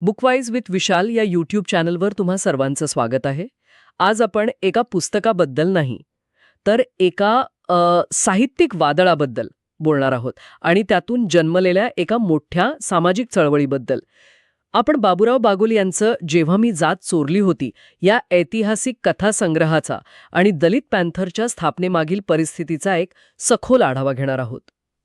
बुकवाईज with विशाल या YouTube चॅनलवर तुम्हा सर्वांचं स्वागत आहे. आज आपण एका पुस्तकाबद्दल नाही, तर एका साहित्यिक वादळाबद्दल बोलणार आहोत आणि त्यातून जन्मलेल्या एका मोठ्या सामाजिक चळवळीबद्दल. आपण बाबूराव बागुल यांचं जेव्हा मी जात चोरली होती या ऐतिहासिक कथासंग्रहाचा आणि दलित पॅन्थरच्या स्थापनेमागील परिस्थितीचा एक सखोल आढावा घेणार आहोत.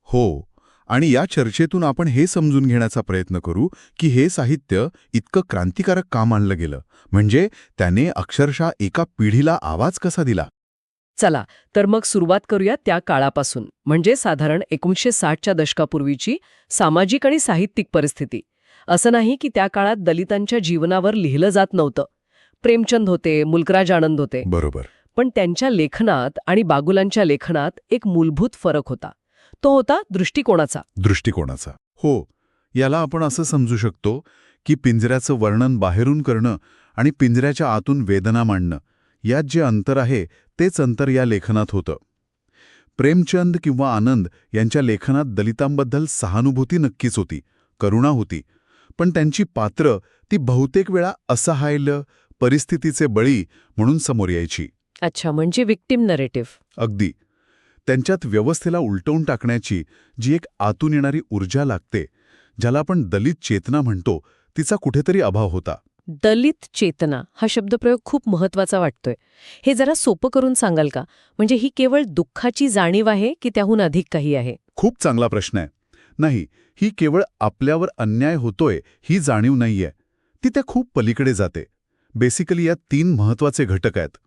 हो, आणि या चर्चेतून आपण हे समजून घेण्याचा प्रयत्न करू की हे साहित्य इतकं क्रांतिकारक का मानलं गेलं, म्हणजे त्याने अक्षरशः एका पिढीला आवाज कसा दिला. चला तर मग सुरुवात करूया त्या काळापासून, म्हणजे साधारण 1960च्या दशकापूर्वीची सामाजिक आणि साहित्यिक परिस्थिती. असं नाही की त्या काळात दलितांच्या जीवनावर लिहिलं जात नव्हतं. प्रेमचंद होते, मुल्कराज आनंद होते, बरोबर. पण त्यांच्या लेखनात आणि बागुलांच्या लेखनात एक मूलभूत फरक होता. तो होता दृष्टिकोनाचा. हो, याला आपण असं समजू शकतो की पिंजऱ्याचं वर्णन बाहेरून करणं आणि पिंजऱ्याच्या आतून वेदना मांडणं यात जे अंतर आहे तेच अंतर या लेखनात होतं. प्रेमचंद किंवा आनंद यांच्या लेखनात दलितांबद्दल सहानुभूती नक्कीच होती, करुणा होती, पण त्यांची पात्र ती बहुतेक वेळा असहाय्य, परिस्थितीचे बळी म्हणून समोर यायची. अच्छा, म्हणजे विक्टिम नरेटिव्ह. अगदी. त्यांच्यात व्यवस्थेला उलटवून टाकण्याची जी एक आतून येणारी ऊर्जा लागते, ज्याला आपण दलित चेतना म्हणतो, तिचा कुठेतरी अभाव होता. दलित चेतना हा शब्दप्रयोग खूप महत्वाचा वाटतोय. हे जरा सोपं करून सांगाल का? म्हणजे ही केवळ दुःखाची जाणीव आहे की त्याहून अधिक काही आहे? खूप चांगला प्रश्न आहे. नाही, ही केवळ आपल्यावर अन्याय होतोय ही जाणीव नाहीये, ती त्या खूप पलीकडे जाते. बेसिकली यात 3 महत्वाचे घटक आहेत.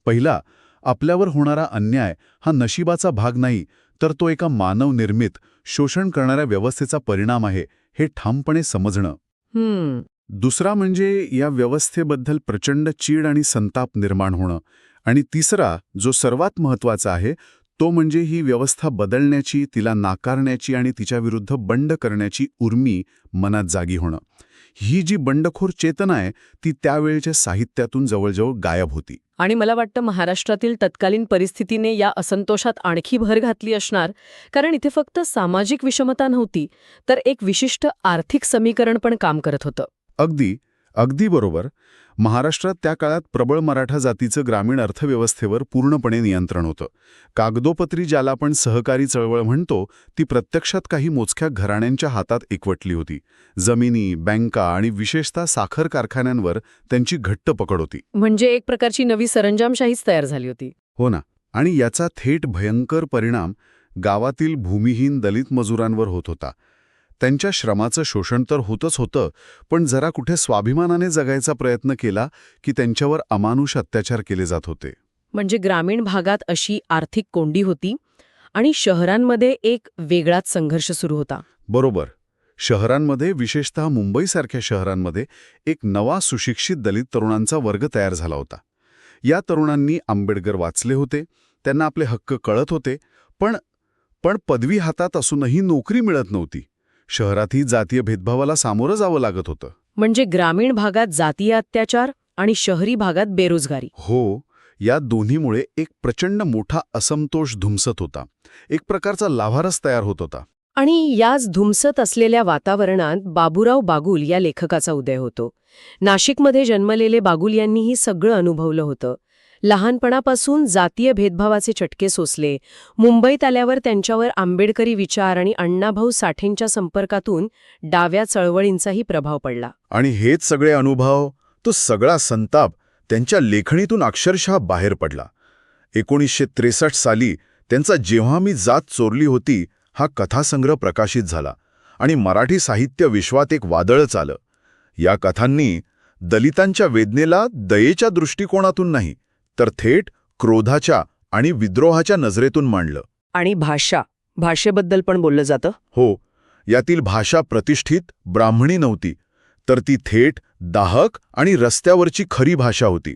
पहिला, आपल्यावर होणारा अन्याय हा नशिबाचा भाग नाही, तर तो एका मानवनिर्मित शोषण करणाऱ्या व्यवस्थेचा परिणाम आहे, हे ठामपणे समजणं. दुसरा म्हणजे या व्यवस्थेबद्दल प्रचंड चीड आणि संताप निर्माण होणं. आणि तिसरा, जो सर्वात महत्वाचा आहे, तो म्हणजे ही व्यवस्था बदलण्याची, तिला नाकारण्याची आणि तिच्याविरुद्ध बंड करण्याची उर्मी मनात जागी होणं. ही जी बंडखोर चेतना आहे ती त्यावेळच्या साहित्यातून जवळजवळ गायब होती. आणि मला वाटतं महाराष्ट्रातील तत्कालीन परिस्थितीने या असंतोषात आणखी भर घातली असणार, कारण इथे फक्त सामाजिक विषमता नव्हती, तर एक विशिष्ट आर्थिक समीकरण पण काम करत होतं. अगदी बरोबर. महाराष्ट्रात त्या काळात प्रबळ मराठा जातीचं ग्रामीण अर्थव्यवस्थेवर पूर्णपणे नियंत्रण होतं. कागदोपत्री ज्याला आपण सहकारी चळवळ म्हणतो, ती प्रत्यक्षात काही मोजक्या घराण्यांच्या हातात एकवटली होती. जमिनी, बँका आणि विशेषतः साखर कारखान्यांवर त्यांची घट्ट पकड होती. म्हणजे एक प्रकारची नवी सरंजामशाहीच तयार झाली होती. हो ना. आणि याचा थेट भयंकर परिणाम गावातील भूमिहीन दलित मजुरांवर होत होता. त्यांच्या श्रमाचं शोषण तर होतच होतं, पण जरा कुठे स्वाभिमानाने जगायचा प्रयत्न केला की त्यांच्यावर अमानुष अत्याचार केले जात होते. म्हणजे ग्रामीण भागात अशी आर्थिक कोंडी होती आणि शहरांमध्ये एक वेगळाच संघर्ष सुरू होता. बरोबर. शहरांमध्ये, विशेषतः मुंबईसारख्या शहरांमध्ये, एक नवा सुशिक्षित दलित तरुणांचा वर्ग तयार झाला होता. या तरुणांनी आंबेडकर वाचले होते, त्यांना आपले हक्क कळत होते, पण पदवी हातात असूनही नोकरी मिळत नव्हती. शहरातही जातीय भेदभावाला सामोरं जावं लागत होतं. म्हणजे ग्रामीण भागात जातीय अत्याचार आणि शहरी भागात बेरोजगारी. हो, या दोन्हीमुळे एक प्रचंड मोठा असंतोष धुमसत होता. एक प्रकारचा लाव्हारस तयार होत होता. आणि याच धुमसत असलेल्या वातावरणात बाबूराव बागुल या लेखकाचा उदय होतो. नाशिकमध्ये जन्मलेले बागुल यांनी ही सगळं अनुभवलं होतं. लहानपणापासून जातीय भेदभावाचे चटके सोसले. मुंबईत आल्यावर त्यांच्यावर आंबेडकरी विचार आणि अण्णाभाऊ साठेंच्या संपर्कातून डाव्या चळवळींचाही प्रभाव पडला. आणि हेच सगळे अनुभव, तो सगळा संताप त्यांच्या लेखणीतून अक्षरशः बाहेर पडला. 1963 साली त्यांचा जेव्हा मी जात चोरली होती हा कथासंग्रह प्रकाशित झाला आणि मराठी साहित्य विश्वात एक वादळच आलं. या कथांनी दलितांच्या वेदनेला दयेच्या दृष्टिकोनातून नाही, तर थेट क्रोधाच्या आणि विद्रोहाच्या नजरेतून मांडलं. आणि भाषेबद्दल पण बोललं जातं. हो, यातील भाषा प्रतिष्ठित ब्राह्मणी नव्हती, तर ती थेट दाहक आणि रस्त्यावरची खरी भाषा होती.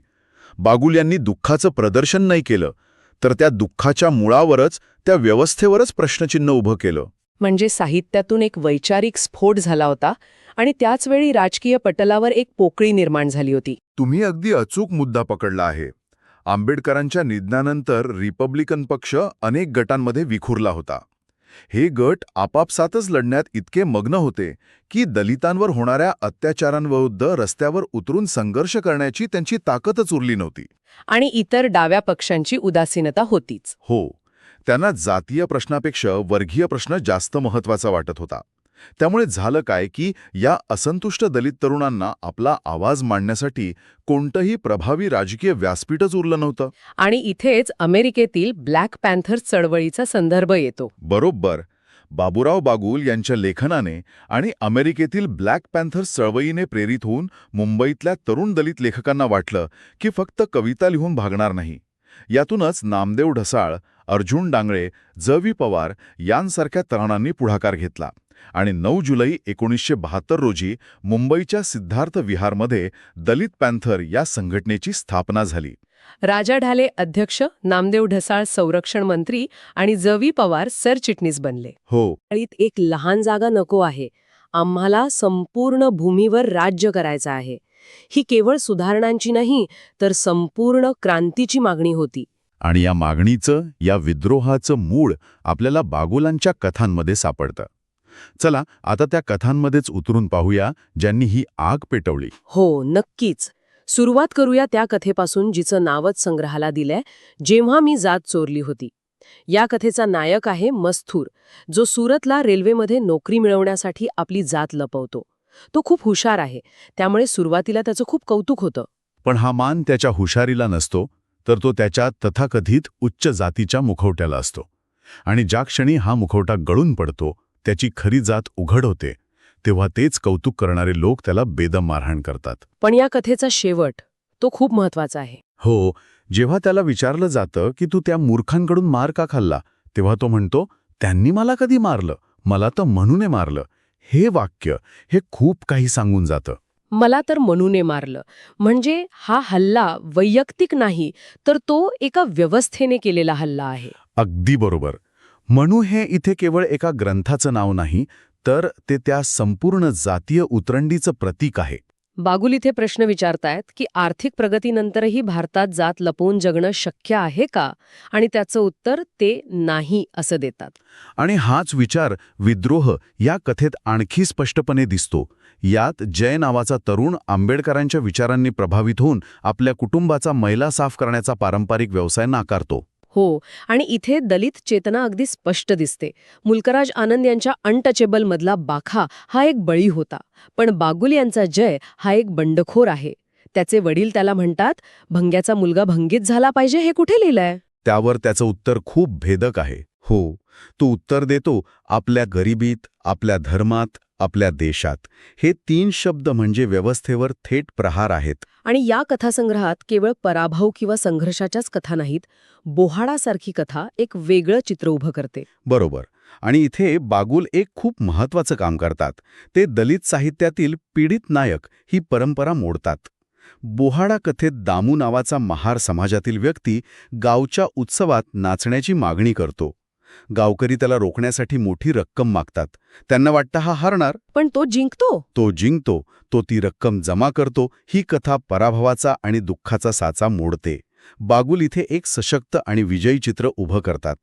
बागुल यांनी दुःखाचं प्रदर्शन नाही केलं, तर त्या दुःखाच्या मुळावरच, त्या व्यवस्थेवरच प्रश्नचिन्ह उभं केलं. म्हणजे साहित्यातून एक वैचारिक स्फोट झाला होता आणि त्याचवेळी राजकीय पटलावर एक पोकळी निर्माण झाली होती. तुम्ही अगदी अचूक मुद्दा पकडला आहे. आंबेडकरांच्या निधनानंतर रिपब्लिकन पक्ष अनेक गटांमध्ये विखुरला होता. हे गट आपापसातच लढण्यात इतके मग्न होते की दलितांवर होणाऱ्या अत्याचारांविरुद्ध रस्त्यावर उतरून संघर्ष करण्याची त्यांची ताकदच उरली नव्हती. आणि इतर डाव्या पक्षांची उदासीनता होतीच. हो, त्यांना जातीय प्रश्नापेक्षा वर्गीय प्रश्न जास्त महत्वाचा वाटत होता. त्यामुळे झालं काय की या असंतुष्ट दलित तरुणांना आपला आवाज मांडण्यासाठी कोणतंही प्रभावी राजकीय व्यासपीठच उरलं नव्हतं. आणि इथेच अमेरिकेतील ब्लॅक पॅन्थर्स चळवळीचा संदर्भ येतो. बरोबर. बाबूराव बागुल यांच्या लेखनाने आणि अमेरिकेतील ब्लॅक पॅन्थर्स चळवळीने प्रेरित होऊन मुंबईतल्या तरुण दलित लेखकांना वाटलं की फक्त कविता लिहून भागणार नाही. यातूनच नामदेव ढसाळ, अर्जुन डांगळे, ज.वी. पवार यांसारख्या तरुणांनी पुढाकार घेतला आणि 9 जुलै 1972 रोजी मुंबईच्या सिद्धार्थ विहारमध्ये दलित पॅन्थर या संघटनेची स्थापना झाली. राजा ढाले अध्यक्ष, नामदेव ढसाळ संरक्षण मंत्री आणि ज.वी. पवार सरचिटणीस बनले. हो, एक लहान जागा नको आहे, आम्हाला संपूर्ण भूमीवर राज्य करायचं आहे. ही केवळ सुधारणांची नाही तर संपूर्ण क्रांतीची मागणी होती. आणि या मागणीचं, या विद्रोहाचं मूळ आपल्याला बागुलांच्या कथांमध्ये सापडतं. चला आता त्या कथांमध्येच उतरून पाहूया ज्यांनी ही आग पेटवली. हो, नक्कीच. सुरुवात करूया त्या कथेपासून जिचं नावच संग्रहाला दिलंय, जेव्हा मी जात चोरली होती. या कथेचा नायक आहे मस्थूर, जो सुरतला रेल्वेमध्ये नोकरी मिळवण्यासाठी आपली जात लपवतो. तो खूप हुशार आहे, त्यामुळे सुरुवातीला त्याचं खूप कौतुक होतं. पण हा मान त्याच्या हुशारीला नसतो, तर तो त्याच्या तथाकथित उच्च जातीच्या मुखवट्याला असतो. आणि ज्या क्षणी हा मुखवटा गळून पडतो, त्याची खरी जात उघड होते, तेव्हा तेच कौतुक करणारे लोक त्याला बेदम मारहाण करतात. पण या कथेचा शेवट, तो खूप महत्वाचा आहे. हो, जेव्हा त्याला विचारलं जातं की तू त्या मूर्खांकडून मार का खाल्ला, तेव्हा तो म्हणतो, त्यांनी मला कधी मारलं, मला तर म्हणूने मारलं. हे वाक्य, हे खूप काही सांगून जातं. मला तर मनूने मारलं म्हणजे हा हल्ला वैयक्तिक नाही, तर तो एका व्यवस्थेने केलेला हल्ला आहे. अगदी बरोबर. मनू हे इथे केवळ एका ग्रंथाचं नाव नाही, तर ते त्या संपूर्ण जातीय उतरंडीचं प्रतीक आहे. बागुल इथे प्रश्न विचारतायत की आर्थिक प्रगतीनंतरही भारतात जात लपवून जगणं शक्य आहे का? आणि त्याचं उत्तर ते नाही असं देतात. आणि हाच विचार विद्रोह या कथेत आणखी स्पष्टपणे दिसतो. यात जय नावाचा तरुण आंबेडकरांच्या विचारांनी प्रभावित होऊन आपल्या कुटुंबाचा मैला साफ करण्याचा पारंपरिक व्यवसाय नाकारतो. हो, आणि इथे दलित चेतना अगदी स्पष्ट दिसते. मुल्कराज आनंद यांच्या अनटचेबल मधला बाखा हा एक बळी होता, पण बागुल यांचा जय हा एक बंडखोर आहे. त्याचे वडील त्याला म्हणतात, भंग्याचा मुलगा भंगीत झाला पाहिजे, हे कुठे लिहिलंय? त्यावर त्याचं उत्तर खूप भेदक आहे. हो, तो उत्तर देतो, आपल्या गरिबीत, आपल्या धर्मात, आपल्या देशात. हे 3 शब्द म्हणजे व्यवस्थेवर थेट प्रहार आहेत. आणि या कथासंग्रहात केवळ पराभव किंवा संघर्षाच्याच कथा नाहीत, बोहाडासारखी कथा एक वेगळं चित्र उभं करते. बरोबर. आणि इथे बागुल एक खूप महत्वाचं काम करतात. ते दलित साहित्यातील पीडित नायक ही परंपरा मोडतात. बोहाडा कथेत दामू नावाचा महार समाजातील व्यक्ती गावच्या उत्सवात नाचण्याची मागणी करतो. गावकरी त्याला रोखण्यासाठी मोठी रक्कम मागतात. त्यांना वाटतं हा हारणार, पण तो जिंकतो. तो ती रक्कम जमा करतो. ही कथा पराभवाचा आणि दुःखाचा साचा मोडते. बागुल इथे एक सशक्त आणि विजयी चित्र उभं करतात.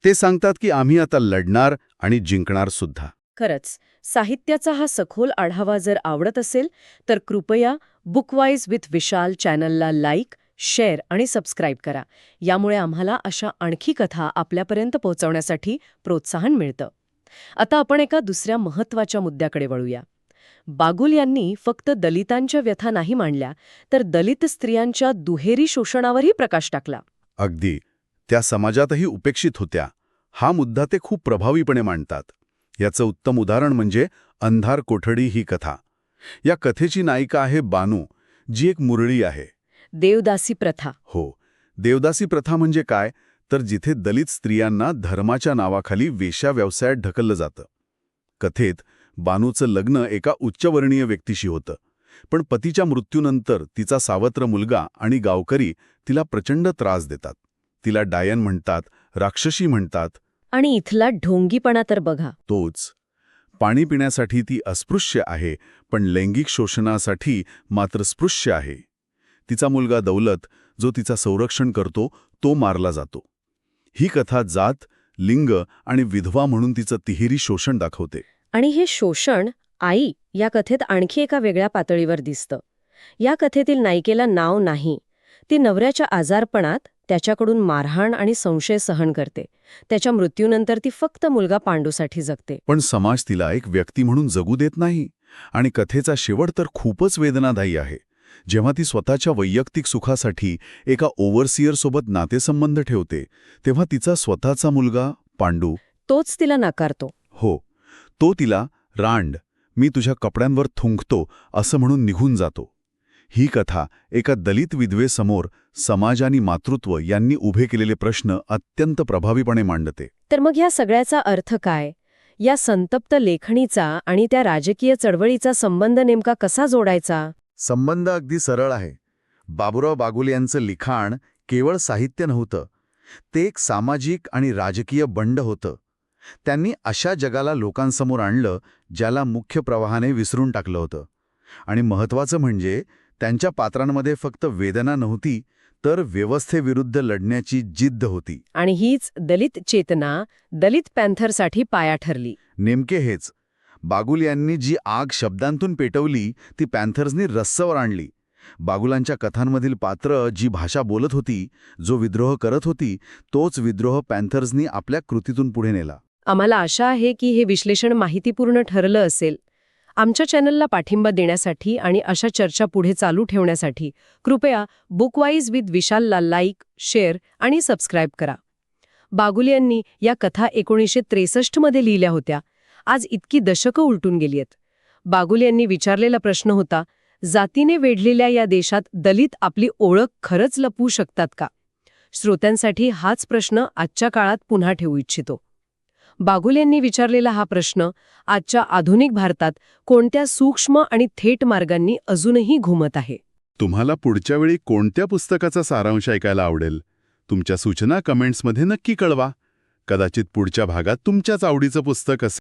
ते सांगतात की आम्ही आता लढणार आणि जिंकणार सुद्धा. खरंच, साहित्याचा हा सखोल आढावा जर आवडत असेल तर कृपया बुकवाईज विथ विशाल चॅनलला लाईक, शेअर आणि सबस्क्राईब करा. यामुळे आम्हाला अशा आणखी कथा आपल्यापर्यंत पोहोचवण्यासाठी प्रोत्साहन मिळतं. आता आपण एका दुसऱ्या महत्त्वाच्या मुद्द्याकडे वळूया. बागुल यांनी फक्त दलितांच्या व्यथा नाही मांडल्या, तर दलित स्त्रियांच्या दुहेरी शोषणावरही प्रकाश टाकला. अगदी. त्या समाजातही उपेक्षित होत्या. हा मुद्दा ते खूप प्रभावीपणे मांडतात. याचं उत्तम उदाहरण म्हणजे अंधार कोठडी ही कथा. या कथेची नायिका आहे बानू, जी एक मुरळी आहे. देवदासी प्रथा. हो, देवदासी प्रथा म्हणजे काय, तर जिथे दलित स्त्रियांना धर्माच्या नावाखाली वेश्या व्यवसायात ढकललं जातं. कथेत बानूचं लग्न एका उच्चवर्णीय व्यक्तीशी होतं, पण पतीच्या मृत्यूनंतर तिचा सावत्र मुलगा आणि गावकरी तिला प्रचंड त्रास देतात. तिला डायन म्हणतात, राक्षसी म्हणतात. आणि इथला ढोंगीपणा तर बघा. तोच. पाणी पिण्यासाठी ती अस्पृश्य आहे, पण लैंगिक शोषणासाठी मात्र स्पृश्य आहे. तिचा मुलगा दौलत, जो तिचा संरक्षण करतो, तो मारला जातो. ही कथा जात, लिंग आणि विधवा म्हणून तिचं तिहेरी शोषण दाखवते. आणि हे शोषण आई या कथेत आणखी एका वेगळ्या पातळीवर दिसतं. या कथेतील नायिकेला नाव नाही. ती नवऱ्याच्या आजारपणात त्याच्याकडून मारहाण आणि संशय सहन करते. त्याच्या मृत्यूनंतर ती फक्त मुलगा पांडूसाठी जगते. पण समाज तिला एक व्यक्ती म्हणून जगू देत नाही. आणि कथेचा शेवट तर खूपच वेदनादायी आहे. जेव्हा ती स्वतःच्या वैयक्तिक सुखासाठी एका ओव्हरसिअरसोबत नातेसंबंध ठेवते, तेव्हा तिचा स्वतःचा मुलगा पांडू तोच तिला नाकारतो. हो, तो तिला रांड, मी तुझ्या कपड्यांवर थुंकतो असं म्हणून निघून जातो. ही कथा एका दलित विधवेसमोर समाज आणि मातृत्व यांनी उभे केलेले प्रश्न अत्यंत प्रभावीपणे मांडते. तर मग ह्या सगळ्याचा अर्थ काय? या संतप्त लेखणीचा आणि त्या राजकीय चळवळीचा संबंध नेमका कसा जोडायचा? संबंध अगदी सरळ आहे. बाबुराव बागुल यांचं लिखाण केवळ साहित्य नव्हतं, ते एक सामाजिक आणि राजकीय बंड होतं. त्यांनी अशा जगाला लोकांसमोर आणलं ज्याला मुख्य प्रवाहाने विसरून टाकलं होतं. आणि महत्त्वाचं म्हणजे त्यांच्या पात्रांमध्ये फक्त वेदना नव्हती, तर व्यवस्थेविरुद्ध लढण्याची जिद्द होती. आणि हीच दलित चेतना दलित पॅन्थरसाठी पाया ठरली. नेमके हेच. बागुल यांनी जी आग शब्दांतून पेटवली ती पॅन्थर्सनी रस्स्यावर आणली. बागुलांच्या कथांमधील पात्र जी भाषा बोलत होती, जो विद्रोह करत होती, तोच विद्रोह पॅन्थर्सनी आपल्या कृतीतून पुढे नेला. आम्हाला आशा आहे की हे विश्लेषण माहितीपूर्ण ठरलं असेल. आमच्या चॅनलला पाठिंबा देण्यासाठी आणि अशा चर्चा पुढे चालू ठेवण्यासाठी कृपया बुकवाईज विथ विशालला लाईक, शेअर आणि सबस्क्राईब करा. बागुल यांनी या कथा 1963 मध्ये लिहिल्या होत्या. आज इतकी दशकं उलटून गेली आहेत. बागुल यांनी विचारलेला प्रश्न होता, जातीने वेढलेल्या या देशात दलित आपली ओळख खरंच लपवू शकतात का? श्रोत्यांसाठी हाच प्रश्न आजच्या काळात पुन्हा ठेवू इच्छितो. बागुल यांनी विचारलेला हा प्रश्न आजच्या आधुनिक भारतात कोणत्या सूक्ष्म आणि थेट मार्गांनी अजूनही घुमत आहे? तुम्हाला पुढच्या वेळी कोणत्या पुस्तकाचा सारांश ऐकायला आवडेल? तुमच्या सूचना कमेंट्समध्ये नक्की कळवा. कदाचित पुढच्या भागात तुमच्याच आवडीचं पुस्तक असेल.